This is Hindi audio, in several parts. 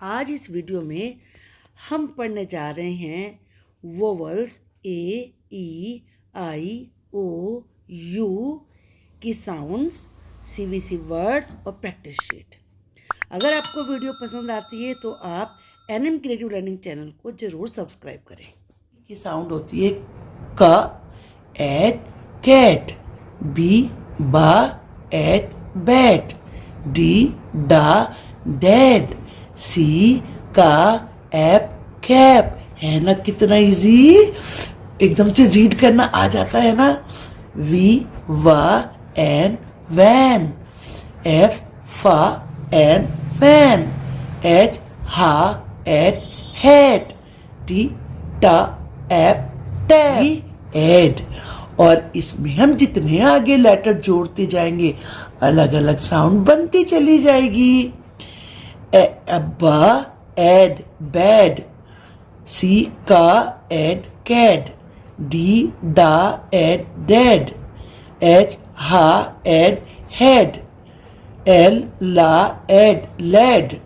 आज इस वीडियो में हम पढ़ने जा रहे हैं vowels A, E, I, O, U की साउंड्स, सीवीसी वर्ड्स और प्रैक्टिस शीट। अगर आपको वीडियो पसंद आती है तो आप एनएम क्रिएटिव लर्निंग चैनल को ज़रूर सब्सक्राइब करें। की साउंड होती है क एट कैट, बी बा एट बैट, डी डा डैड, सी का एप कैप। है ना कितना इजी, एकदम से रीड करना आ जाता है ना। वी वा एन वैन, एफ फा एन फैन, एच हा एट हैट, टी टा एप टैप एड। और इसमें हम जितने आगे लेटर जोड़ते जाएंगे अलग अलग साउंड बनती चली जाएगी। अब्बा एड बैड, सी का एड कैड, डी डा एड डेड, एच हा एड हेड, एल ला एड लेड,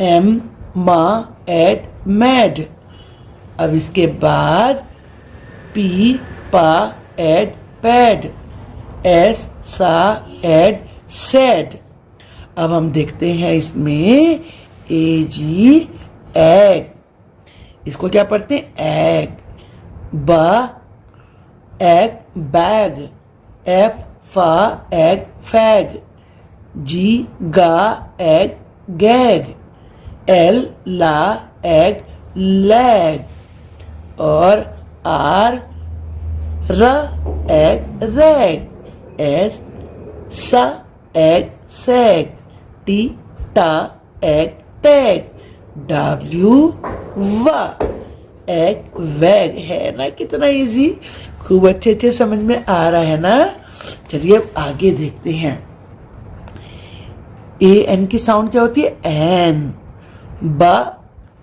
एम मा एड मैड। अब इसके बाद पी पा एड पैड, एस सा एड सेड। अब हम देखते हैं इसमें ए जी एग, इसको क्या पढ़ते हैं एग। ब एग बैग, एफ फा एग फैग, जी गा एग गैग, एल ला एग लैग, और आर र एग रैग, एस सा एग सैग, टी टा एग टैग, डब्ल्यू वा एग वैग। है ना कितना इजी, खूब अच्छे समझ में आ रहा है ना। चलिए अब आगे देखते हैं। ए एन की साउंड क्या होती है एन। ब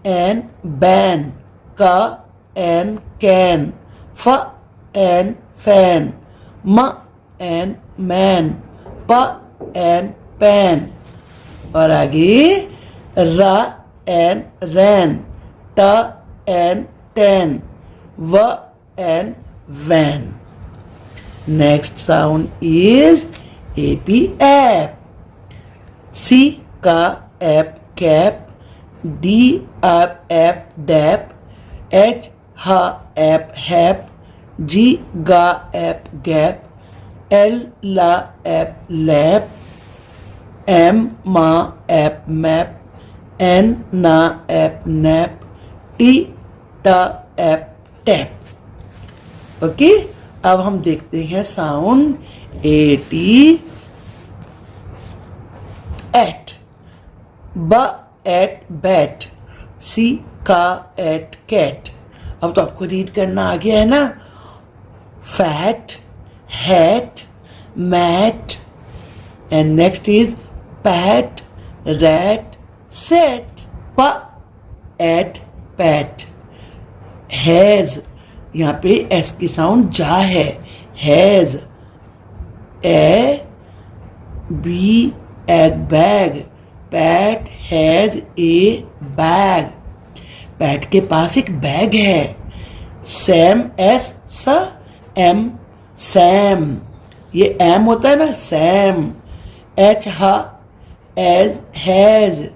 एन बैन, क एन कैन, फ एन फैन, म एन मैन, प एन पैन, और आगे र एन रैन, ट एन टैन, व an van. Next sound is A P ap, C का ap cap, D ap dap, H हा एप हैप, जी गा एप गैप, एल ला एप लैप, एम मा एप मैप, एन ना एप नैप, टी टा एप टैप। ओके, अब हम देखते हैं साउंड ए टी एट। ब एट बैट, सी का एट कैट। अब तो आपको रीड करना आ गया है ना। Fat, hat, mat, and next is pat, rat, set. प एट पैट, हैज, यहाँ पे एस की साउंड जा है, has, a B ag bag, pat has a bag, pat के पास एक बैग है। सैम, एस स एम सैम, ये एम होता है ना सैम। एच हा एज हैज,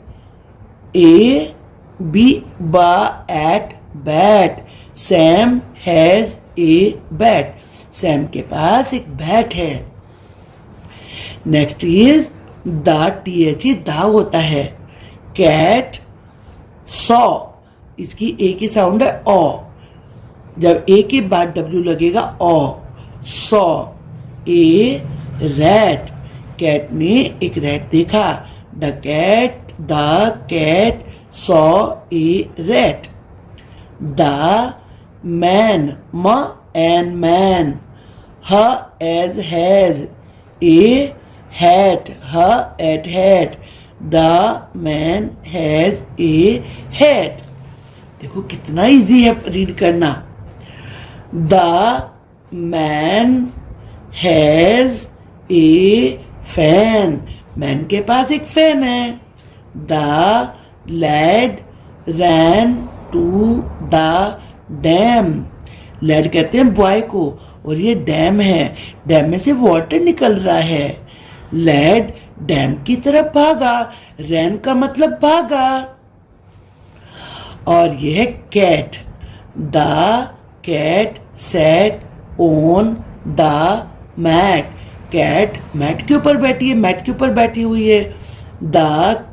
ए बी बा at bat, Sam has a bat, Sam के पास एक बैट है। Next is the, T H ई दा होता है। कैट, सॉ, इसकी ए की साउंड है ओ, जब ए के बाद डब्ल्यू लगेगा O, saw. A rat, cat ने एक रैट देखा, the cat, the cat saw a rat. The man, म एन मैन, ह एज हैज, ए हैट, ह at hat, the man has a hat. देखो कितना इजी है रीड करना। The man has a fan, man के पास एक फैन है। द lad ran to the dam. Lad कहते हैं बॉय को, और ये डैम है, डैम में से वाटर निकल रहा है। लैड डैम की तरफ भागा, रैन का मतलब भागा। और ये है cat, the cat sat on the mat. Cat mat के ऊपर बैठी है, मैट के ऊपर बैठी हुई है। The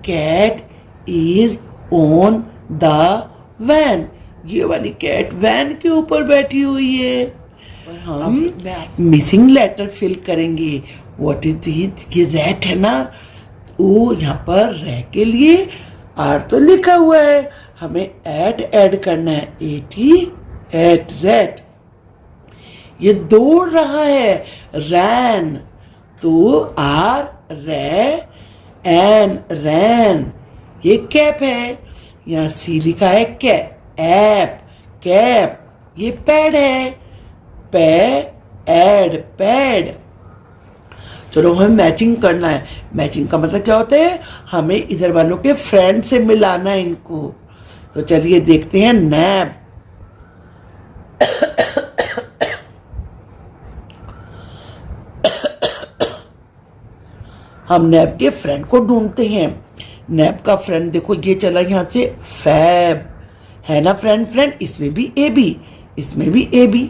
cat is on the van, ये वाली कैट वैन के ऊपर बैठी हुई है। हम मिसिंग लेटर फिल करेंगे। व्हाट इज ये रैट है ना, वो यहाँ पर रह के लिए आर तो लिखा हुआ है, हमें एट ऐड करना है, एटी एट रैट। ये दौड़ रहा है, रैन, तो आर रे एन रैन। ये कैप है, यहाँ सी लिखा है ऐप कैप। ये पैड है, पैड पैड। चलो हमें मैचिंग करना है। मैचिंग का मतलब क्या होता है, हमें इधर वालों के फ्रेंड से मिलाना है इनको। तो चलिए देखते हैं नैब। हम नैब के फ्रेंड को ढूंढते हैं। नैब का फ्रेंड देखो ये चला यहां से, फैब है ना फ्रेंड, फ्रेंड इसमें भी ए बी, इसमें भी ए बी।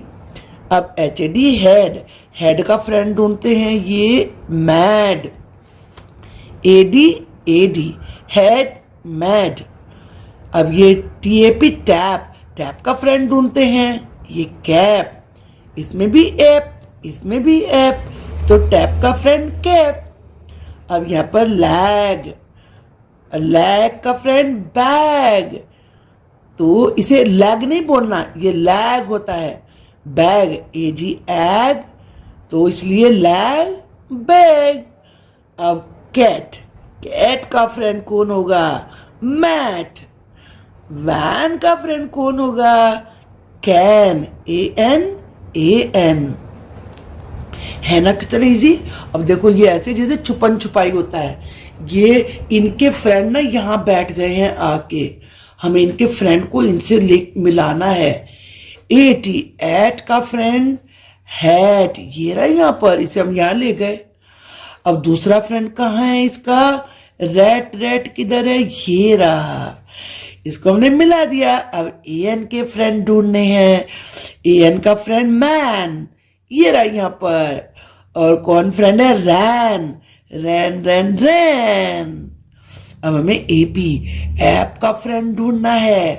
अब H A D head, head का फ्रेंड ढूंढते हैं, ये mad, A D head mad. अब ये T A P tap, tap का फ्रेंड ढूंढते हैं, ये कैप, इसमें भी एप, इसमें भी एप, तो टैप का फ्रेंड कैप। अब यहां पर लैग, लैग का फ्रेंड बैग, तो इसे लैग नहीं बोलना, ये लैग होता है, बैग ए जी एग, तो इसलिए लैग बैग। अब कैट, कैट का फ्रेंड कौन होगा, मैट। वैन का फ्रेंड कौन होगा, कैन, ए एन। है ना कितना इजी। अब देखो ये ऐसे जैसे छुपन छुपाई होता है, ये इनके फ्रेंड ना यहाँ बैठ गए हैं आके, हमें इनके फ्रेंड को इनसे मिलाना है। एटी एट का फ्रेंड हैट, ये रहा यहाँ पर, इसे हम यहाँ ले गए। अब दूसरा फ्रेंड कहाँ है इसका, रैट, रैट किधर है, ये रहा, इसको हमने मिला दिया। अब ए एन के फ्रेंड ढूंढने हैं, ए एन का फ्रेंड मैन, ये रहा यहाँ पर। और कौन फ्रेंड है, रैन, रैन रैन रैन। अब हमें एपी, ऐप का फ्रेंड ढूंढना है,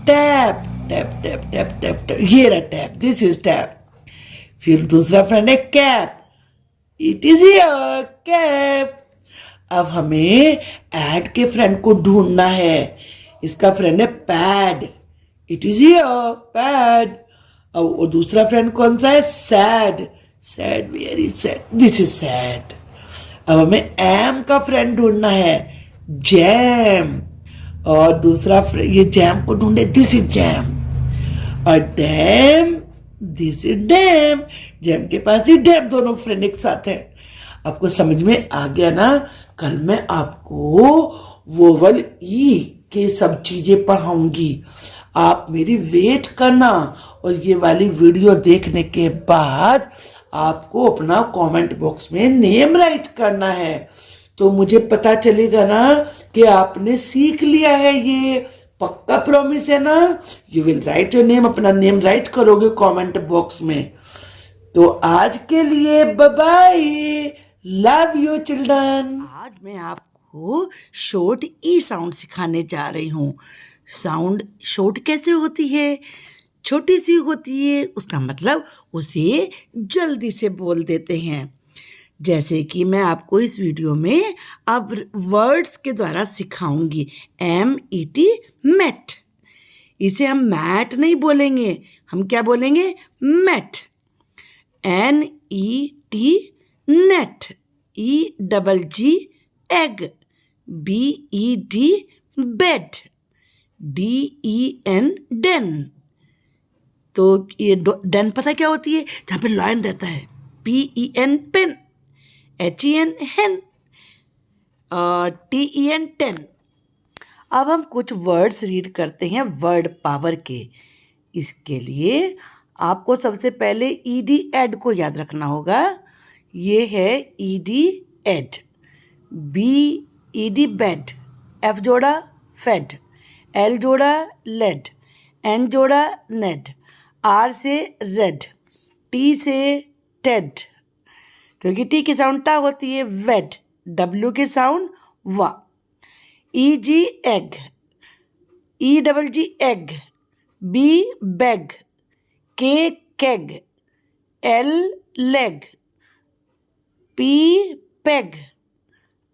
tap, tap tap tap tap tap, ये रहा टैप, दिस इज टैप। फिर दूसरा फ्रेंड है cap, it is here cap. अब हमें ऐड के फ्रेंड को ढूंढना है, इसका फ्रेंड है pad, it is here pad. और दूसरा फ्रेंड कौन सा है, sad, sad very sad, this is sad. अब हमें एम का फ्रेंड ढूंढना है, जैम, और दूसरा फ्रेंड, ये जैम को ढूंढे, दिस इज जैम। और dam, this is damn, jam के पास ही डैम, दोनों फ्रेंड एक साथ है। आपको समझ में आ गया ना। कल मैं आपको वोवल ई के सब चीजें पढ़ाऊंगी, आप मेरी वेट करना। और ये वाली वीडियो देखने के बाद आपको अपना कमेंट बॉक्स में नेम राइट करना है, तो मुझे पता चलेगा ना कि आपने सीख लिया है। ये पक्का प्रॉमिस है ना, you will write your name, अपना नेम राइट करोगे कमेंट बॉक्स में। तो आज के लिए bye bye, love you children. आज मैं आपको शॉर्ट ई साउंड सिखाने जा रही हूँ। साउंड शॉर्ट कैसे होती है, छोटी सी होती है, उसका मतलब उसे जल्दी से बोल देते हैं। जैसे कि मैं आपको इस वीडियो में अब वर्ड्स के द्वारा सिखाऊंगी। MET मैट, इसे हम मैट नहीं बोलेंगे, हम क्या बोलेंगे, mat. NET net, EGG egg, BED bed, DEN den. तो ये डेन पता क्या होती है, जहाँ पे लायन रहता है। PEN पेन, HEN हेन, और TEN टेन। अब हम कुछ वर्ड्स रीड करते हैं वर्ड पावर के। इसके लिए आपको सबसे पहले ईडी एड को याद रखना होगा। ये है E D ed. B E D bed, F जोड़ा फेड, एल जोड़ा लेड, एन जोड़ा नेड, आर से रेड, टी से टेड, क्योंकि टी की साउंड टा होती है, वेड, डब्ल्यू की साउंड वा, E G egg, E double G egg, B bag, K keg, L leg, P peg,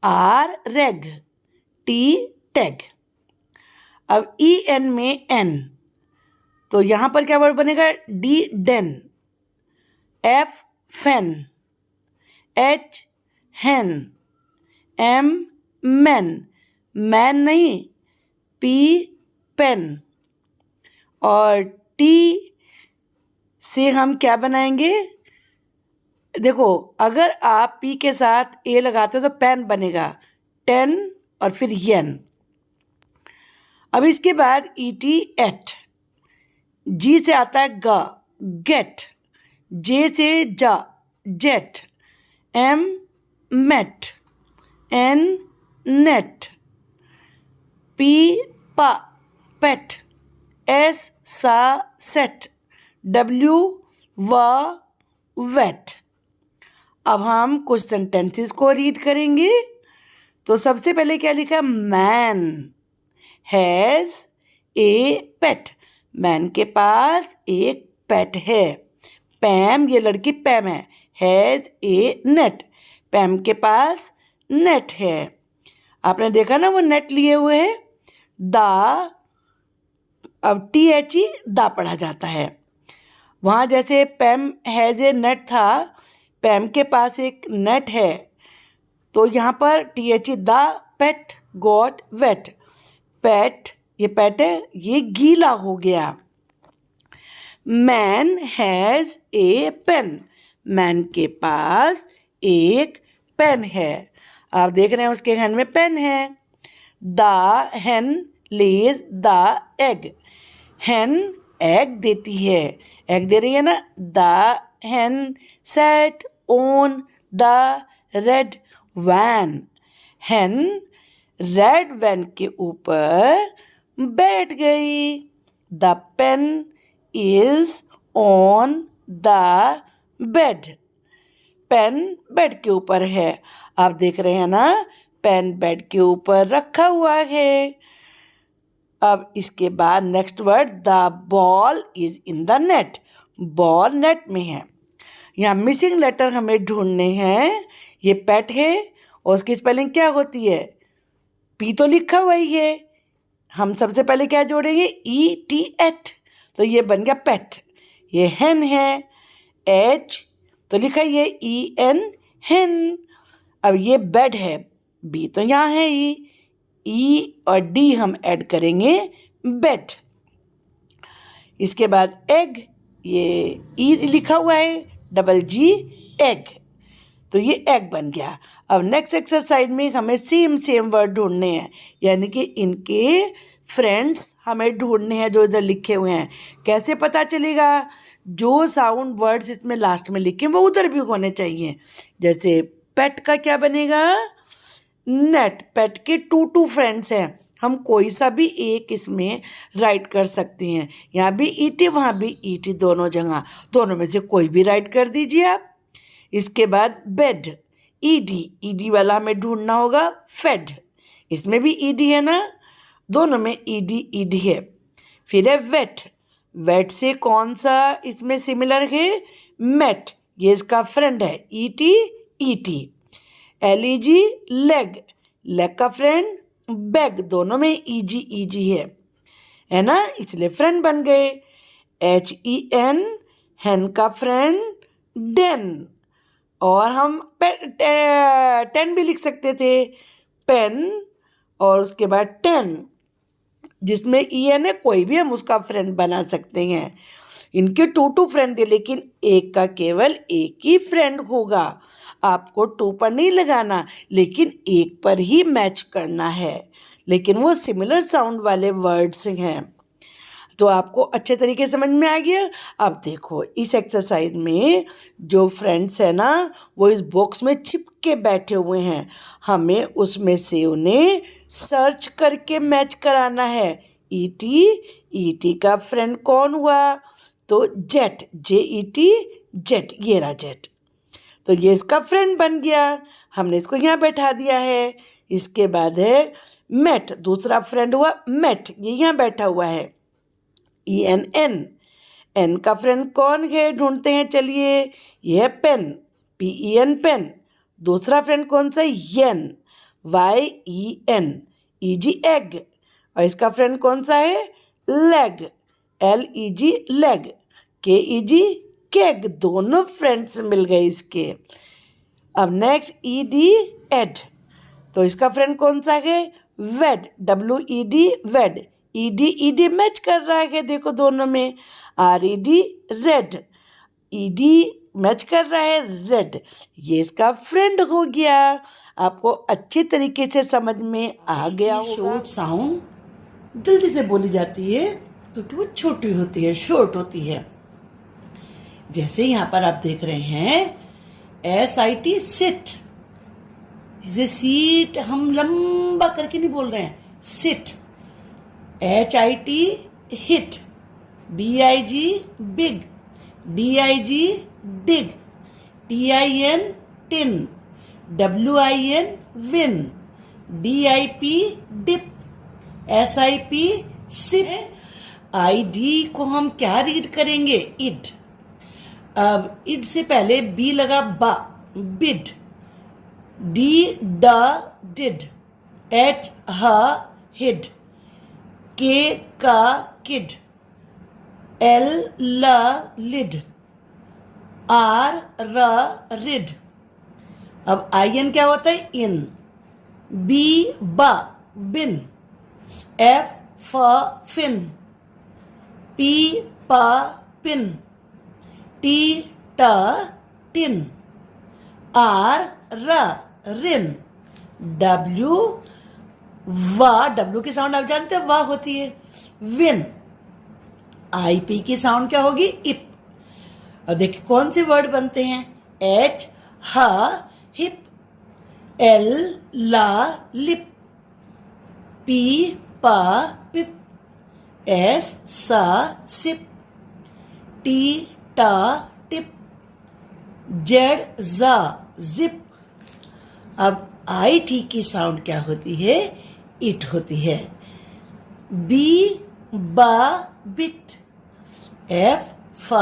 R reg, T tag. अब ई एन में एन, तो यहाँ पर क्या वर्ड बनेगा? D den, F fen, H hen, M men, men नहीं पी पेन, और टी से हम क्या बनाएंगे? देखो, अगर आप पी के साथ ए लगाते हो तो पेन बनेगा, टेन और फिर येन। अब इसके बाद ई टी एट, जी से आता है ग, गेट, जे से जा, jet, M met, N net, P पा पेट, एस सा सेट, डब्ल्यू व वेट। अब हम कुछ सेंटेंसेस को रीड करेंगे। तो सबसे पहले क्या लिखा? Man has A pet, man के पास एक पेट है। पैम, ये लड़की पैम हैज़ ए नेट, पैम के पास नेट है। आपने देखा ना वो नेट लिए हुए है। दा, अब टी एच ई दा पढ़ा जाता है। वहाँ जैसे पैम हैज़ ए नेट था, पैम के पास एक नेट है, तो यहाँ पर टी एच ई दा पेट गॉट वेट, पेट, ये पेट है, ये गीला हो गया। Man has a pen, man के पास एक पेन है। आप देख रहे हैं उसके हैंड में पेन है। The hen lays the egg, hen egg देती है, एग दे रही है ना। The hen sat on the red van, hen red van के ऊपर बैठ गई। The pen is on the bed, pen bed के ऊपर है। आप देख रहे हैं ना, पेन बेड के ऊपर रखा हुआ है। अब इसके बाद next word, the ball is in the net, ball net में है। यहाँ मिसिंग लेटर हमें ढूंढने हैं। ये पेट है और उसकी स्पेलिंग क्या होती है? पी तो लिखा हुआ ही है, हम सबसे पहले क्या जोड़ेंगे? ई टी एट, तो ये बन गया पेट। ये हैन है, एच तो लिखा ही है ई एन, हैन। अब ये बेड है, बी तो यहाँ है ई और डी हम ऐड करेंगे, बेड। इसके बाद एग, ये ई लिखा हुआ है, डबल जी एग, तो ये एग बन गया। अब नेक्स्ट एक्सरसाइज में हमें सेम वर्ड ढूंढने हैं, यानी कि इनके फ्रेंड्स हमें ढूंढने हैं जो इधर लिखे हुए हैं। कैसे पता चलेगा? जो साउंड वर्ड्स इसमें लास्ट में लिखे वो उधर भी होने चाहिए। जैसे पेट का क्या बनेगा? नेट, पेट के टू फ्रेंड्स हैं, हम कोई सा भी एक इसमें राइट कर सकते हैं। यहाँ भी ईटी, वहाँ भी ईटी, दोनों जगह, दोनों में से कोई भी राइट कर दीजिए आप। इसके बाद बेड, ईडी वाला हमें ढूंढना होगा। फेड, इसमें भी ईडी है ना, दोनों में ईडी है। फिर है वेट, वेट से कौन सा इसमें सिमिलर है? मेट, ये इसका फ्रेंड है, ईटी। एलईजी लेग, लेग का फ्रेंड बैग, दोनों में ईजी है ना, इसलिए फ्रेंड बन गए। HEN, हैन का फ्रेंड डेन, और हम टेन भी लिख सकते थे, पेन, और उसके बाद टेन, जिसमें EN है, कोई भी हम उसका फ्रेंड बना सकते हैं। इनके टू फ्रेंड थे, लेकिन एक का केवल एक ही फ्रेंड होगा। आपको 2 पर नहीं लगाना, लेकिन एक पर ही मैच करना है। लेकिन वो सिमिलर साउंड वाले वर्ड्स हैं। तो आपको अच्छे तरीके समझ में आ गया। अब देखो इस एक्सरसाइज में जो फ्रेंड्स है ना वो इस बॉक्स में चिपके बैठे हुए हैं, हमें उसमें से उन्हें सर्च करके मैच कराना है। ईटी, ईटी का फ्रेंड कौन हुआ? तो जेट, JET, जेट, ये रहा जेट। तो ये इसका फ्रेंड बन गया, हमने इसको यहाँ बैठा दिया है। इसके बाद है मेट, दूसरा फ्रेंड हुआ मेट, ये यहाँ बैठा हुआ है। ENN, एन का फ्रेंड कौन है ढूंढते हैं, चलिए। ये है पेन, PEN पेन। दूसरा फ्रेंड कौन सा है? येन, YEN, EG एग। और इसका फ्रेंड कौन सा है? Leg, LEG leg, KEG keg. दोनों फ्रेंड्स मिल गए इसके। अब नेक्स्ट ED एड, तो इसका फ्रेंड कौन सा है? वेड, WED वेड। ED मैच कर रहा है, देखो दोनों में। RED रेड, ED मैच कर रहा है रेड, ये इसका फ्रेंड हो गया। आपको अच्छे तरीके से समझ में आ गया होगा। शॉर्ट साउंड जल्दी से बोली जाती है क्योंकि वो छोटी होती है, शॉर्ट होती है। जैसे यहाँ पर आप देख रहे हैं SIT सिट, इसे सीट हम लंबा करके नहीं बोल रहे हैं, sit. HIT hit, BIG big, DIG dig, TIN tin, WIN win, DIP dip, SIP sip. ID को हम क्या रीड करेंगे? इड। अब इड से पहले B लगा, बा, बिड। D ड डिड, H ह हिड, K का किड, L ल लिड, R र रिड। अब IN क्या होता है? इन। B बा, बिन। F फ फिन, P प पिन, T ट टिन, R र रिन, W W की साउंड आप जानते हैं, वाह होती है, विन। IP की साउंड क्या होगी? इप। अब देखिए कौन से वर्ड बनते हैं? H ह हिप, L ला लिप, P प पिप, S स सिप, T ट टिप, Z ज जिप। अब IT की साउंड क्या होती है? इट होती है। B बा बिट, F फ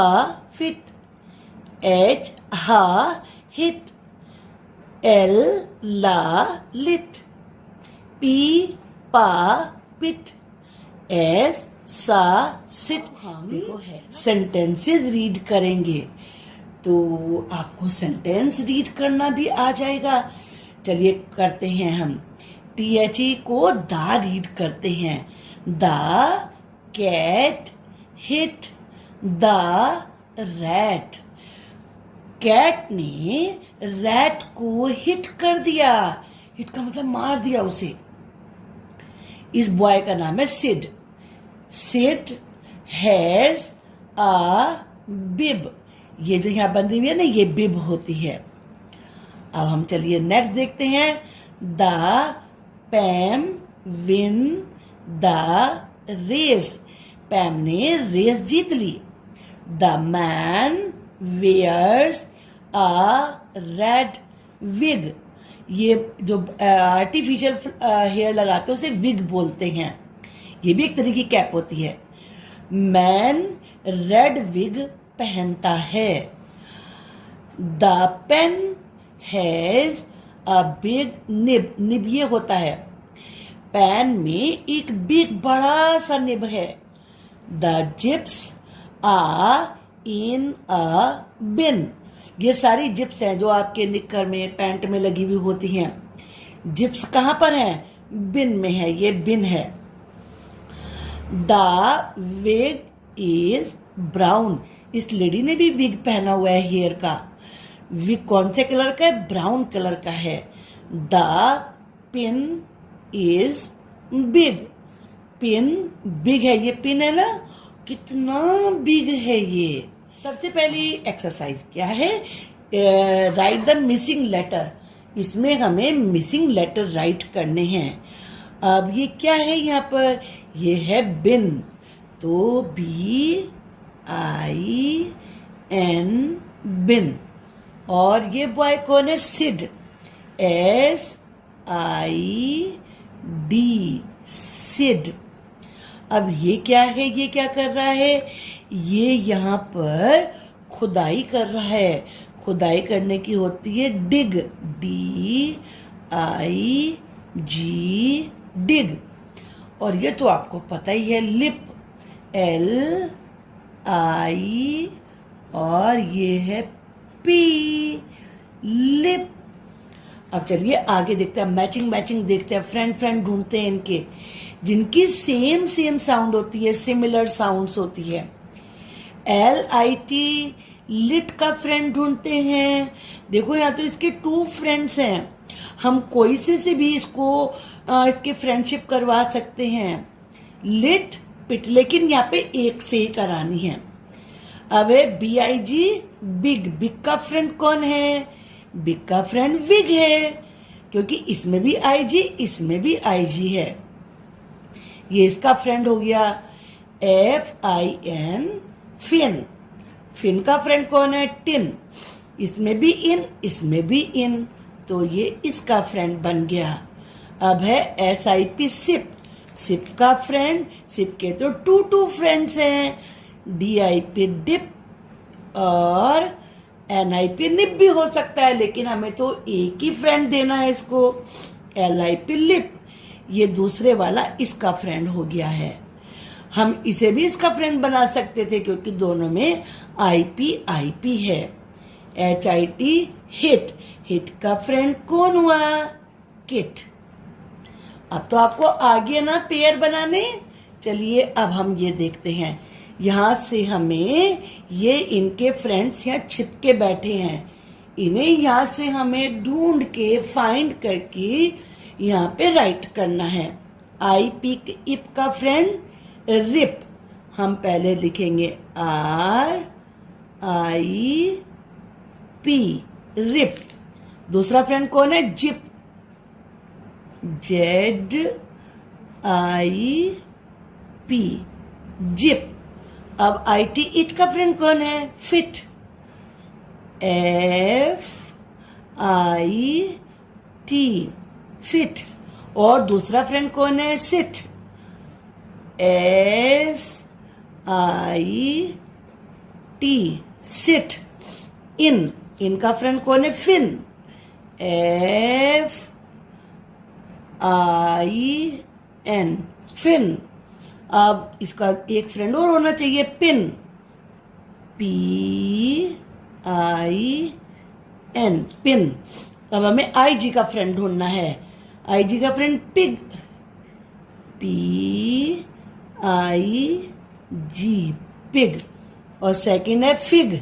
फिट, H ह हिट, L ला लिट, P प पिट, S सा सिट। हम सेंटेंसेस रीड करेंगे, तो आपको सेंटेंस रीड करना भी आ जाएगा। चलिए करते हैं हम। THE को दा रीड करते हैं। The cat hit the rat, cat ने रैट को हिट कर दिया। हिट का मतलब मार दिया उसे। इस बॉय का नाम है सिड। सिड हैज अ बिब, ये जो यहां बंधी हुई है ना, ये बिब होती है। अब हम चलिए नेक्स्ट देखते हैं। The Pam win the race, Pam ने रेस जीत ली। The man wears a red wig, ये जो आर्टिफिशियल हेयर लगाते हैं उसे विग बोलते हैं। ये भी एक तरह की कैप होती है। मैन रेड विग पहनता है। The pen has a big nib, nib ये होता है, पेन में एक बिग बड़ा सा निब है। द जिप्स आर इन अ बिन, ये सारी जिप्स हैं जो आपके निक्कर में पैंट में लगी हुई होती हैं। जिप्स कहां पर हैं? बिन में है, ये बिन है। द विग इज ब्राउन, इस लेडी ने भी विग पहना हुआ है हेयर का। विग कौन से कलर का है? ब्राउन कलर का है। The pin is big, pin big है, ये पिन है ना, कितना बिग है ये। सबसे पहली एक्सरसाइज क्या है, राइट द मिसिंग लेटर। इसमें हमें मिसिंग लेटर राइट करने हैं। अब ये क्या है यहाँ पर, ये है बिन, तो BIN, बिन। और ये बॉय कौन है, सिड, SID, सिड। अब ये क्या है, ये क्या कर रहा है, ये यहाँ पर खुदाई कर रहा है। खुदाई करने की होती है डिग, DIG, डिग। और ये तो आपको पता ही है, लिप, LI, और ये है P, लिप। अब चलिए आगे देखते हैं, मैचिंग देखते हैं, फ्रेंड ढूंढते हैं इनके, जिनकी सेम साउंड होती है, सिमिलर साउंड्स होती है। LIT, लिट का फ्रेंड ढूंढते हैं। देखो यहाँ तो इसके 2 फ्रेंड्स हैं, हम कोई से भी इसके फ्रेंडशिप करवा सकते हैं, लिट, पिट, लेकिन यहाँ पे एक से ही करानी है। अब है BIG, बिग का फ्रेंड कौन है, बिग का फ्रेंड विग है, क्योंकि इसमें भी IG, इसमें भी IG है। ये इसका फ्रेंड हो गया FIN, फिन। फिन का फ्रेंड कौन है, टिन, इसमें भी इन, इसमें भी इन, तो ये इसका फ्रेंड बन गया। अब है SIP, सिप, सिप का फ्रेंड, सिप के तो 2 फ्रेंड्स हैं, DIP, डिप, और NIP, निप भी हो सकता है, लेकिन हमें तो एक ही फ्रेंड देना है इसको, LIP, लिप। ये दूसरे वाला इसका फ्रेंड हो गया है। हम इसे भी इसका फ्रेंड बना सकते थे, क्योंकि दोनों में IP है। HIT, हिट, हिट का फ्रेंड कौन हुआ, किट। अब तो आपको आगे ना पेयर बनाने। चलिए अब हम ये देखते हैं, यहां से हमें ये इनके फ्रेंड्स यहाँ छिपके बैठे हैं, इन्हें यहां से हमें ढूंढ के फाइंड करके यहाँ पे राइट करना है। IP, इप का फ्रेंड रिप, हम पहले लिखेंगे RIP, रिप। दूसरा फ्रेंड कौन है, जिप, ZIP, जिप। अब IT, इट का फ्रेंड कौन है, फिट, FIT, फिट। और दूसरा फ्रेंड कौन है, सिट, SIT, सिट। इन, इनका फ्रेंड कौन है, फिन, FIN, फिन। अब इसका एक फ्रेंड और होना चाहिए, पिन, PIN, पिन। अब हमें IG का फ्रेंड ढूंढना है। IG का फ्रेंड पिग, PIG, पिग। और सेकंड है फिग,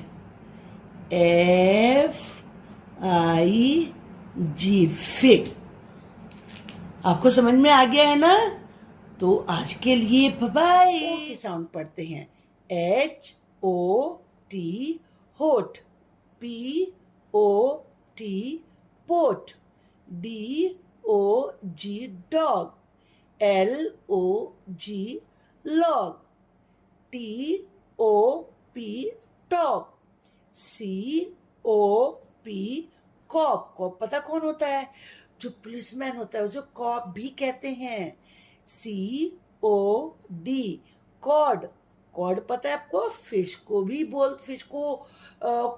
FIG, फिग। आपको समझ में आ गया है ना? तो आज के लिए बाय। की साउंड पढ़ते हैं, HOT, hot, POT, pot, DOG, dog, LOG, log, TOP, top, COP, cop. Cop पता कौन होता है? जो पुलिसमैन होता है उसे कॉप भी कहते हैं। COD, code. कॉड पता है आपको? फिश को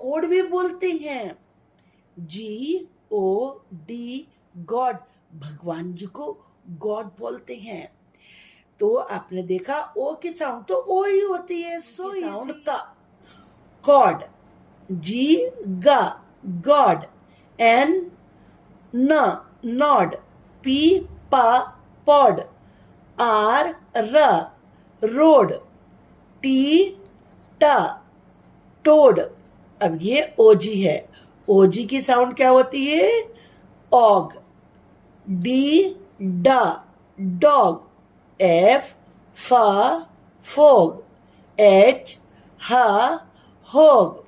कोड भी बोलते हैं। GOD, गॉड, भगवान जी को गॉड बोलते हैं। तो आपने देखा ओ की साउंड तो ओ ही होती है, सो साउंड का। कॉड, G, गा, गॉड, N, न, नॉड, P, पा, पॉड, R, र, रोड, T, टा, टोड। अब ये OG है। OG की साउंड क्या होती है? ऑग, D, डा, dog, F for fog, H ha hog,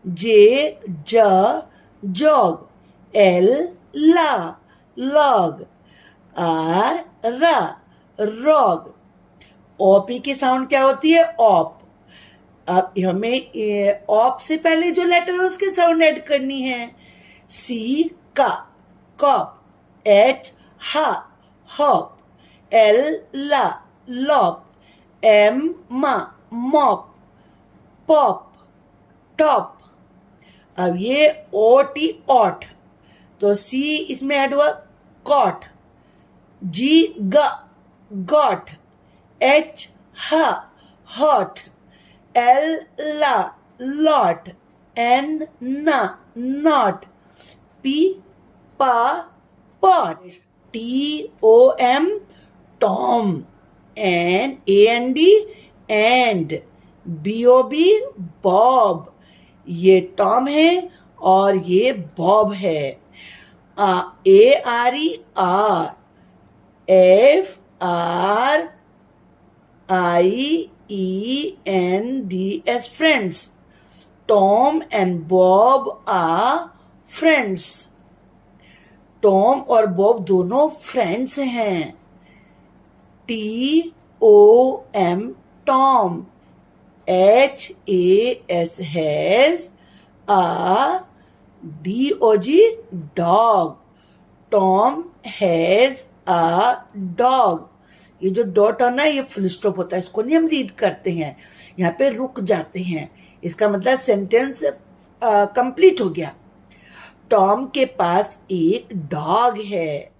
J ja jog, L la log, R ra rog. OP की साउंड क्या होती है? ऑप. अब हमें ऑप से पहले जो लेटर है उसकी साउंड ऐड करनी है. सी का कॉप, एच हा हॉप, एल ला लॉप, एम मा मॉप, पॉप टॉप. अब ये ओ टी ऑट, तो सी इसमें ऐड हुआ कॉट, जी ग गॉट, एच हा हॉट, एल ला लॉट, एन ना नॉट, पी पा pot, T O M Tom, N A N D and, B O B Bob. ये टॉम है और ये बॉब है. A R E are, F R I E N D S, friends. Tom and Bob are friends. Tom और बॉब दोनों फ्रेंड्स हैं. T O M Tom, H A S has, a D O G dog. Tom has a dog. ये जो डॉट है ना, ये फुल स्टॉप होता है, इसको नहीं हम रीड करते हैं, यहाँ पे रुक जाते हैं. इसका मतलब सेंटेंस कंप्लीट हो गया. टॉम के पास एक डॉग है.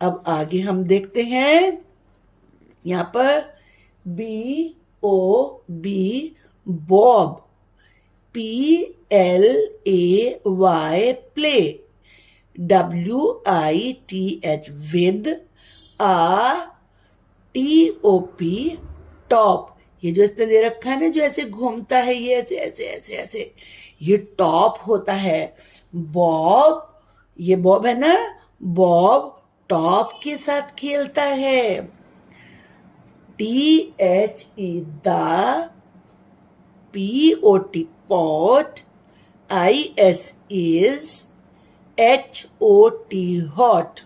अब आगे हम देखते हैं. यहाँ पर B O B Bob, P L A Y play, W I T H with, a T O P top. ये जो इसने ले रखा है ना, जो ऐसे घूमता है, ये ऐसे ऐसे ऐसे ऐसे, ये टॉप होता है. बॉब, ये बॉब है ना, बॉब टॉप के साथ खेलता है. T H E the, P O T pot, I S is, H O T hot.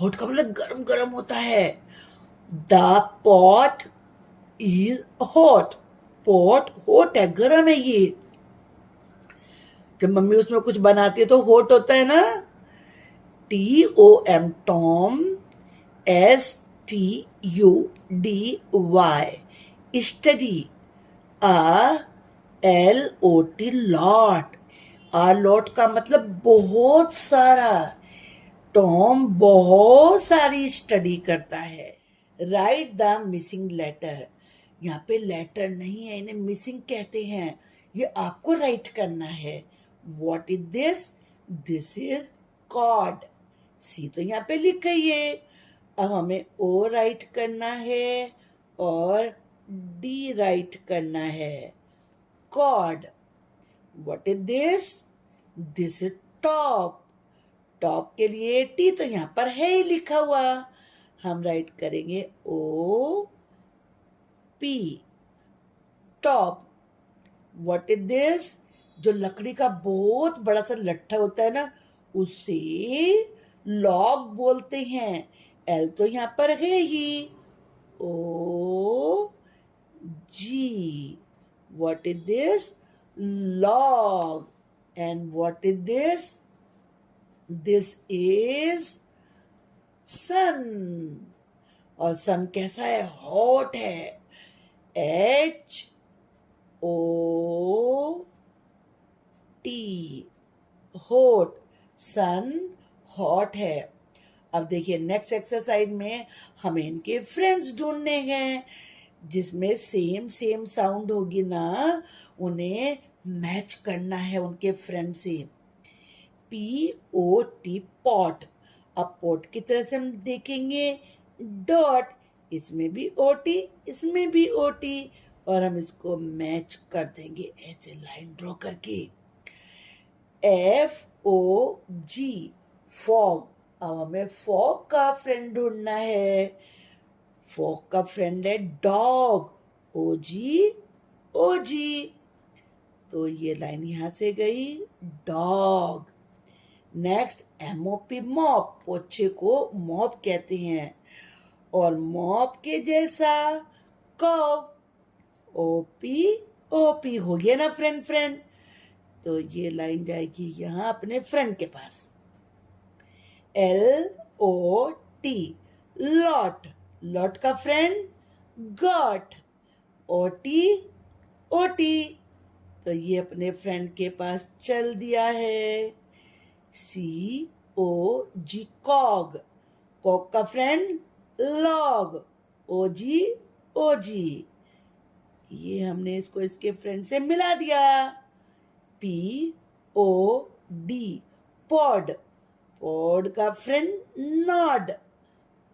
Hot का मतलब गरम गरम होता है. The pot is hot. Pot hot है, गरम है. ये जब मम्मी उसमें कुछ बनाती है तो हॉट होता है ना. T O M Tom, S T U D Y study, A L O T lot. A lot का मतलब बहुत सारा. टॉम बहुत सारी स्टडी करता है. Write the missing letter. यहाँ पे लेटर नहीं है, इन्हें मिसिंग कहते हैं. ये आपको राइट करना है. What is this? This is cord. सी तो यहाँ पे लिख गई है. अब हमें ओ राइट करना है और डी राइट करना है. Cord. What is this? This is top. Top के लिए टी तो यहाँ पर है ही लिखा हुआ. हम राइट करेंगे O P, top. What is this? जो लकड़ी का बहुत बड़ा सा लट्ठा होता है ना, उसे लॉग बोलते हैं. एल तो यहाँ पर है ही. O G. What is this? Log. And what is this? This is sun. और सन कैसा है? हॉट है. H O T, hot. Sun hot है. अब देखिए नेक्स्ट एक्सरसाइज में हमें इनके फ्रेंड्स ढूंढने हैं, जिसमें सेम सेम साउंड होगी ना, उन्हें मैच करना है उनके फ्रेंड से. P O T pot. अब पॉट की तरह से हम देखेंगे डॉट. इसमें भी ओ टी, इसमें भी ओ टी, और हम इसको मैच कर देंगे ऐसे लाइन ड्रॉ करके. एफ ओ जी, फॉग. अब हमें फॉग का फ्रेंड ढूंढना है। फॉग का फ्रेंड है डॉग, ओजी ओजी। तो ये लाइन यहां से गई, डॉग। नेक्स्ट MOP मॉप, पोछे को मॉप कहते हैं। और मॉप के जैसा कॉप, OP OP हो गया ना फ्रेंड फ्रेंड। तो ये लाइन जाएगी यहां अपने फ्रेंड के पास। LOT लॉट, लॉट का फ्रेंड गॉट, OT OT। तो ये अपने फ्रेंड के पास चल दिया है। COG कॉग, कॉग का फ्रेंड लॉग, OG OG। ये हमने इसको इसके फ्रेंड से मिला दिया। POD पॉड, पॉड का फ्रेंड नॉड,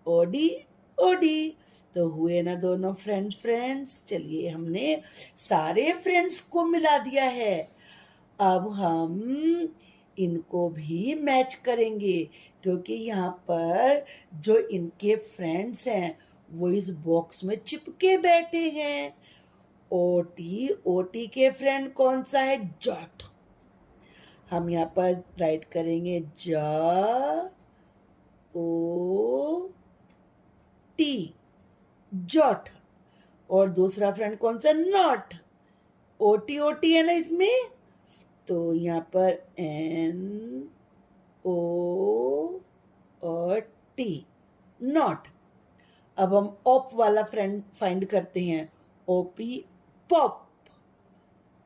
OD OD। तो हुए ना दोनों फ्रेंड्स। चलिए हमने सारे फ्रेंड्स को मिला दिया है। अब हम इनको भी मैच करेंगे, क्योंकि यहाँ पर जो इनके फ्रेंड्स हैं वो इस बॉक्स में चिपके बैठे हैं। OT के फ्रेंड कौन सा है? जॉट। हम यहाँ पर राइट करेंगे J O T, जॉट। और दूसरा फ्रेंड कौन सा? नॉट। OT है ना इसमें, तो यहाँ पर NO और T, नॉट। अब हम ऑप वाला फ्रेंड फाइंड करते हैं। OP पॉप,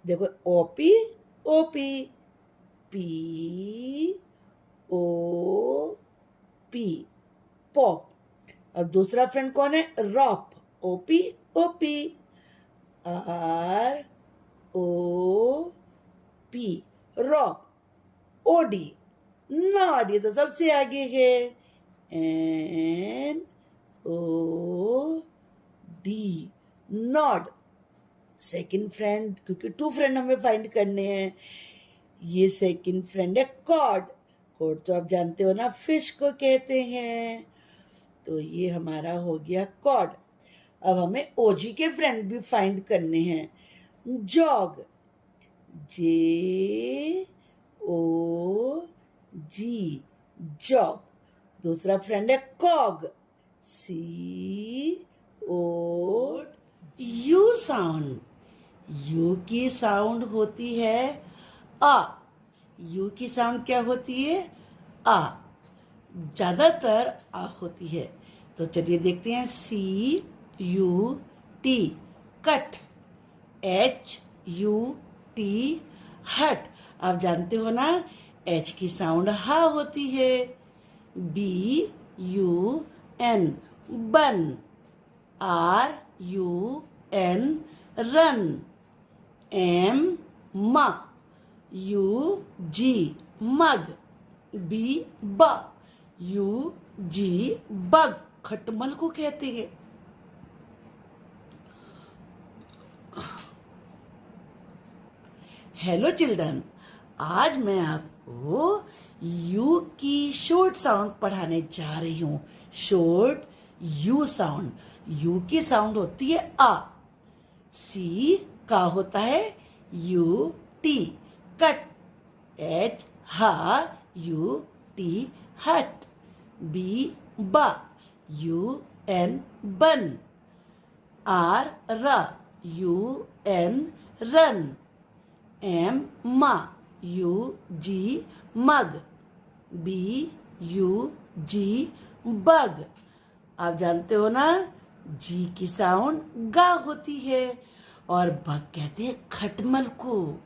देखो OP POP पॉप। अब दूसरा फ्रेंड कौन है? रॉप, OP ROP रॉप। OD नॉड, ये तो सबसे आगे है। NOD Nord. सेकंड फ्रेंड, क्योंकि 2 फ्रेंड हमें फाइंड करने हैं। ये सेकंड फ्रेंड है कॉड, कॉड तो आप जानते हो ना फिश को कहते हैं। तो ये हमारा हो गया कॉड। अब हमें OG के फ्रेंड भी फाइंड करने हैं। Jog, JOG jog. दूसरा फ्रेंड है कॉग, COU साउंड। यू की साउंड होती है आ। यू की साउंड क्या होती है? आ। ज्यादातर आ होती है। तो चलिए देखते हैं। CUT कट, HUT हट। आप जानते हो ना H की साउंड हा होती है। BUN बन, RUN रन। MUG मग, BUG बग, खटमल को कहते हैं। हेलो चिल्ड्रन, आज मैं आपको यू की शॉर्ट साउंड पढ़ाने जा रही हूँ। Short you sound. यू की साउंड होती है आ। सी का होता है UT कट, H हा UT हट। B बा UN बन, R रा UN रन। M मा UG मग, BUG बग। आप जानते हो ना जी की साउंड गा होती है और बग कहते हैं खटमल को।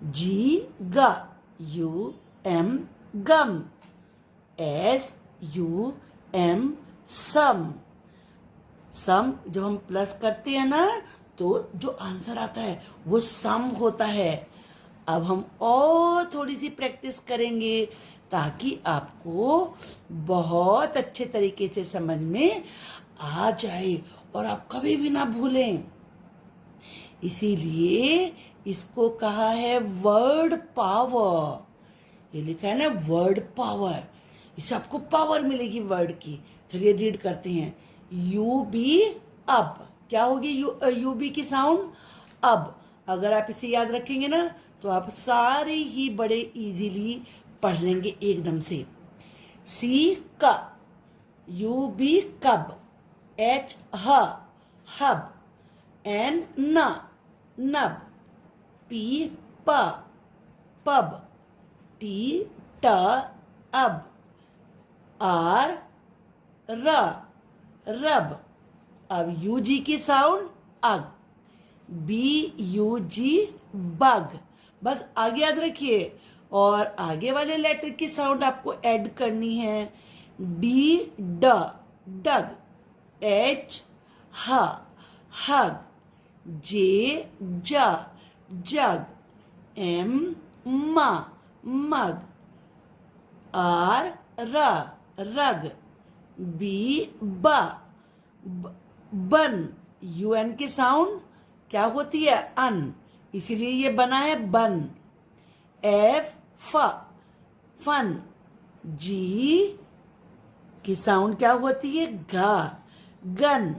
जी गा UM गम, SUM सम। सम जो हम प्लस करते हैं ना तो जो आंसर आता है वो सम होता है। अब हम और थोड़ी सी प्रैक्टिस करेंगे ताकि आपको बहुत अच्छे तरीके से समझ में आ जाए और आप कभी भी ना भूलें। इसीलिए इसको कहा है वर्ड पावर। ये लिखा है ना वर्ड पावर। इससे आपको पावर मिलेगी वर्ड की। चलिए रीड करते हैं। यू बी अब, क्या होगी यू बी की साउंड? अब। अगर आप इसे याद रखेंगे ना तो आप सारे ही बड़े इजीली पढ़ लेंगे एकदम से। सी का, यू बी कब, एच ह हब, एन न नब, पी प पब, टी ट अब, आर र रब। अब यू जी की साउंड अग, बी यू जी बग। बस आगे याद रखिए। और आगे वाले लेटर की साउंड आपको ऐड करनी है। डी ड डग, एच ह हग, जे ज जग, एम म मग, आर र रग, बी ब बन। यूएन की साउंड क्या होती है? अन, इसीलिए ये बना है बन। एफ फ फन, जी की साउंड क्या होती है? गा गन,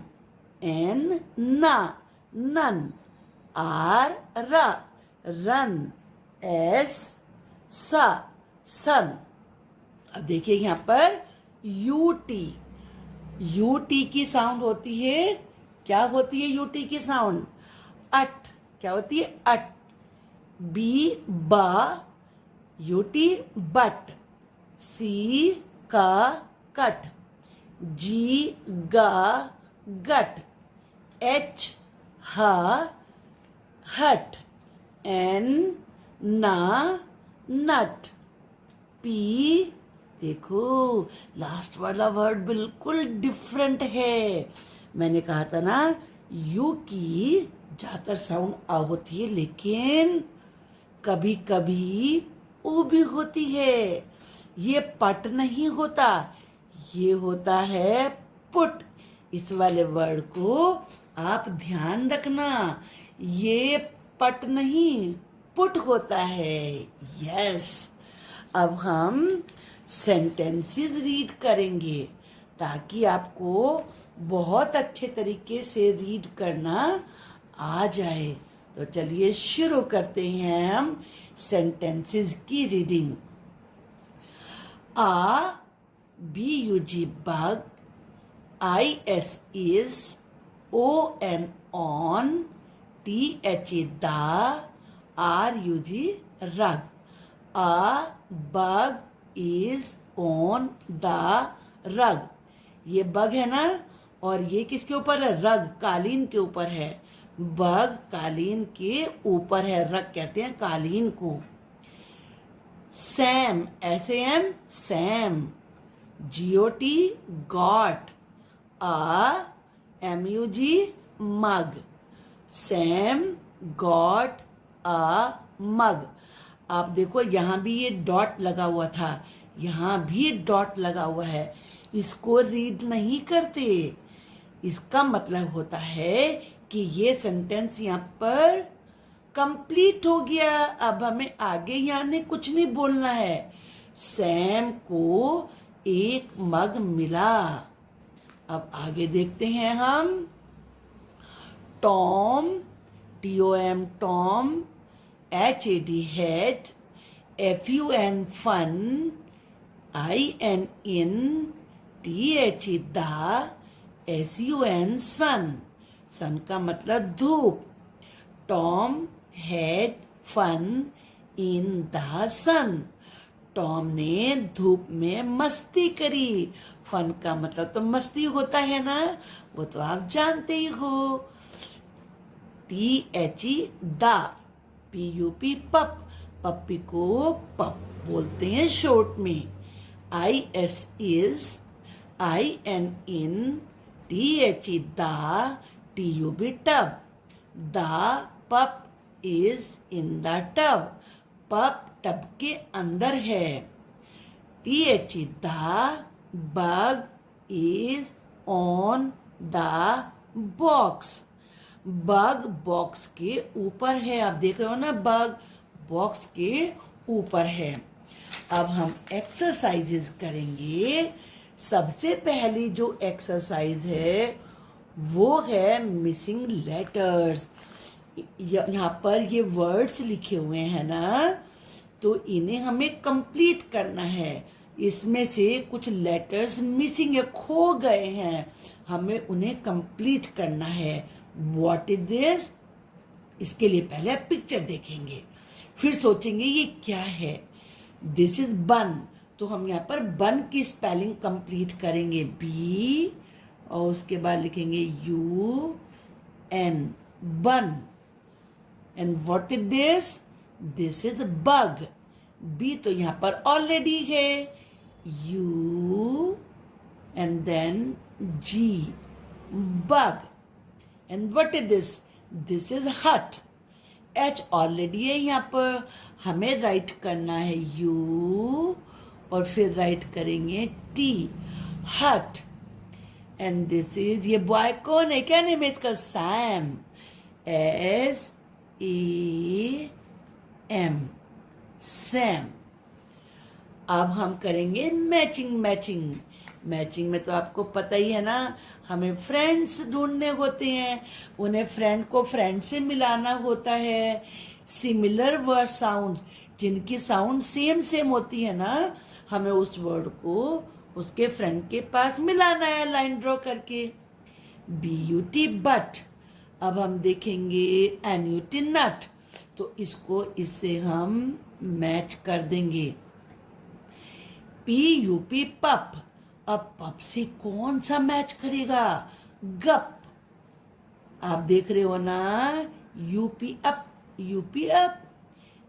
एन ना नन, आर र रन, एस सा सन। अब देखिए यहां पर यूटी, यूटी की साउंड होती है, क्या होती है यूटी की साउंड? अट, क्या होती है? अट, बी ब यूटी बट, सी का कट, जी गा गट, एच ह हट, एन ना नट, पी, देखो लास्ट वाला वर्ड बिल्कुल डिफरेंट है। मैंने कहा था ना यू की ज्यादातर साउंड आ होती है, लेकिन कभी कभी ओ भी होती है। ये पट नहीं होता, ये होता है पुट। इस वाले वर्ड को आप ध्यान रखना, ये पट नहीं पुट होता है। यस। अब हम सेंटेंसेस रीड करेंगे ताकि आपको बहुत अच्छे तरीके से रीड करना आ जाए। तो चलिए शुरू करते हैं हम सेंटेंसेस की reading. A, B U G bug, I S is, O N on, T H A the, R you जी रग। A bug is on the rug। ये बग है ना, और ये किसके ऊपर है? रग, कालीन के ऊपर है। बग कालीन के ऊपर है, रग कहते हैं कालीन को। Sam, SAM Sam, GOT got, MUG mug, Sam got a mug. आप देखो यहां भी ये डॉट लगा हुआ था, यहां भी डॉट लगा हुआ है, इसको रीड नहीं करते। इसका मतलब होता है कि ये सेंटेंस यहां पर कंप्लीट हो गया। अब हमें आगे यानी कुछ नहीं बोलना है। सैम को एक मग मिला। अब आगे देखते हैं हम। Tom, TOM Tom, HAD had, FUN fun, IN in, THE the, SUN sun. Sun का मतलब धूप। Tom had fun in the sun. Tom ने धूप में मस्ती करी। फन का मतलब तो मस्ती होता है ना, वो तो आप जानते ही हो। THE दा, PUP पप, पप्पी को पप बोलते हैं शॉर्ट में। IS is, IN in, THE दा, TUB टब। द पप इज इन द टब, पप टब के अंदर है। THE the bug is on the box, bug box के ऊपर है। आप देख रहे हो ना, बग बॉक्स के ऊपर है। अब हम एक्सरसाइजेज करेंगे। सबसे पहली जो एक्सरसाइज है वो है मिसिंग लेटर्स। यहाँ पर ये वर्ड्स लिखे हुए हैं ना, तो इन्हें हमें कंप्लीट करना है। इसमें से कुछ लेटर्स मिसिंग है, खो गए हैं, हमें उन्हें कंप्लीट करना है। What is this? इसके लिए पहले आप पिक्चर देखेंगे, फिर सोचेंगे ये क्या है। दिस इज बन, तो हम यहाँ पर बन की स्पेलिंग कंप्लीट करेंगे, बी, और उसके बाद लिखेंगे U N, bun. And what is this? This is bug. B तो यहाँ पर ऑलरेडी है, U and then G, bug. And what is this? This is hut. H already है यहाँ पर, हमें राइट करना है यू और फिर राइट करेंगे T, hut. And this is, ये बॉय कौन है, क्या नेम है इसका? Sam, S A M, Sam. अब हम करेंगे मैचिंग। मैचिंग में तो आपको पता ही है ना, हमें फ्रेंड्स ढूंढने होते हैं, उन्हें फ्रेंड को फ्रेंड से मिलाना होता है। सिमिलर वर्ड साउंड्स, जिनकी साउंड सेम होती है ना, हमें उस वर्ड को उसके फ्रेंड के पास मिलाना है लाइन ड्रॉ करके। BUT but. अब हम देखेंगे NUT नट, तो इसको इससे हम मैच कर देंगे। PUP पप। अब पप से कौन सा मैच करेगा? गप। आप देख रहे हो ना, UP up,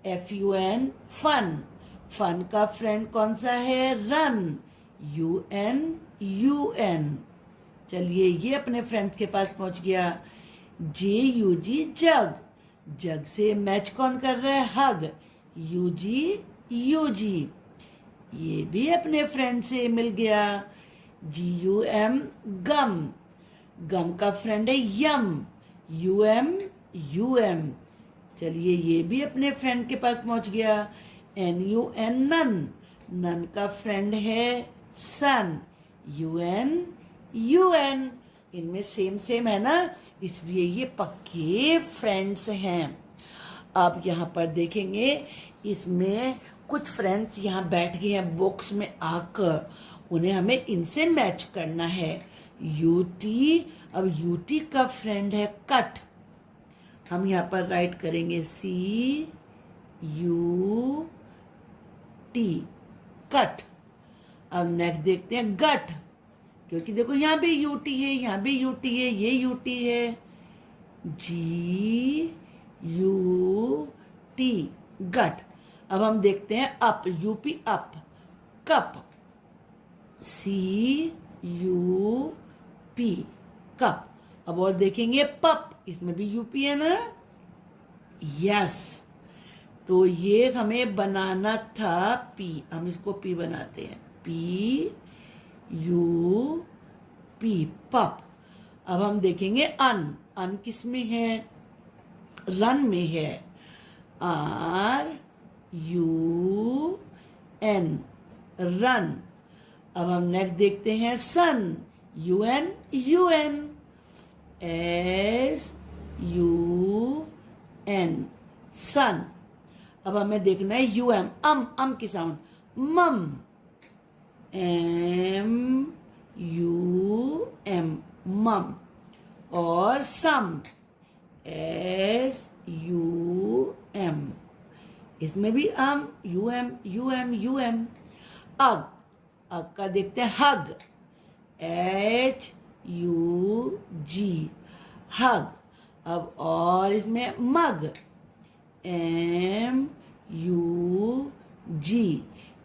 FUN fun. Fun का फ्रेंड कौन सा है? Run, UN। चलिए ये अपने फ्रेंड्स के पास पहुंच गया। JUG जग। जग से मैच कौन कर रहा है? हग, UG। ये भी अपने फ्रेंड से मिल गया। GUM गम। गम का फ्रेंड है यम, UM। चलिए ये भी अपने फ्रेंड के पास पहुंच गया। NUN nun. नन का फ्रेंड है सन, UN। इनमें सेम है ना, इसलिए ये पक्के फ्रेंड्स हैं। अब यहाँ पर देखेंगे, इसमें कुछ फ्रेंड्स यहाँ बैठ गए हैं बॉक्स में आकर, उन्हें हमें इनसे मैच करना है। UT। अब UT का फ्रेंड है कट, हम यहाँ पर राइट करेंगे CUT, कट। अब नेक्स्ट देखते हैं गट, क्योंकि देखो यहाँ भी UT है, यहाँ भी UT है, ये UT है। GUT गट। अब हम देखते हैं up, UP up, cup, CUP cup. अब और देखेंगे पप, इसमें भी UP है ना, यस। तो ये हमें बनाना था P, हम इसको P बनाते हैं, PUP पप। अब हम देखेंगे अन किस में है? रन में है, RUN रन। अब हम नेक्स्ट देखते हैं सन, UN SUN सन। अब हमें देखना है UM, अम की साउंड, मम, MUM मम। और सम, SUM, इसमें भी UM। अग का देखते हैं हग, HUG हग। अब और इसमें मग, MUG।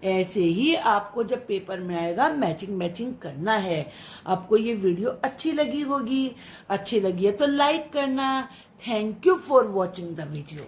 ऐसे ही आपको जब पेपर में आएगा मैचिंग करना है। आपको ये वीडियो अच्छी लगी होगी, अच्छी लगी है तो लाइक करना। Thank you for watching the video.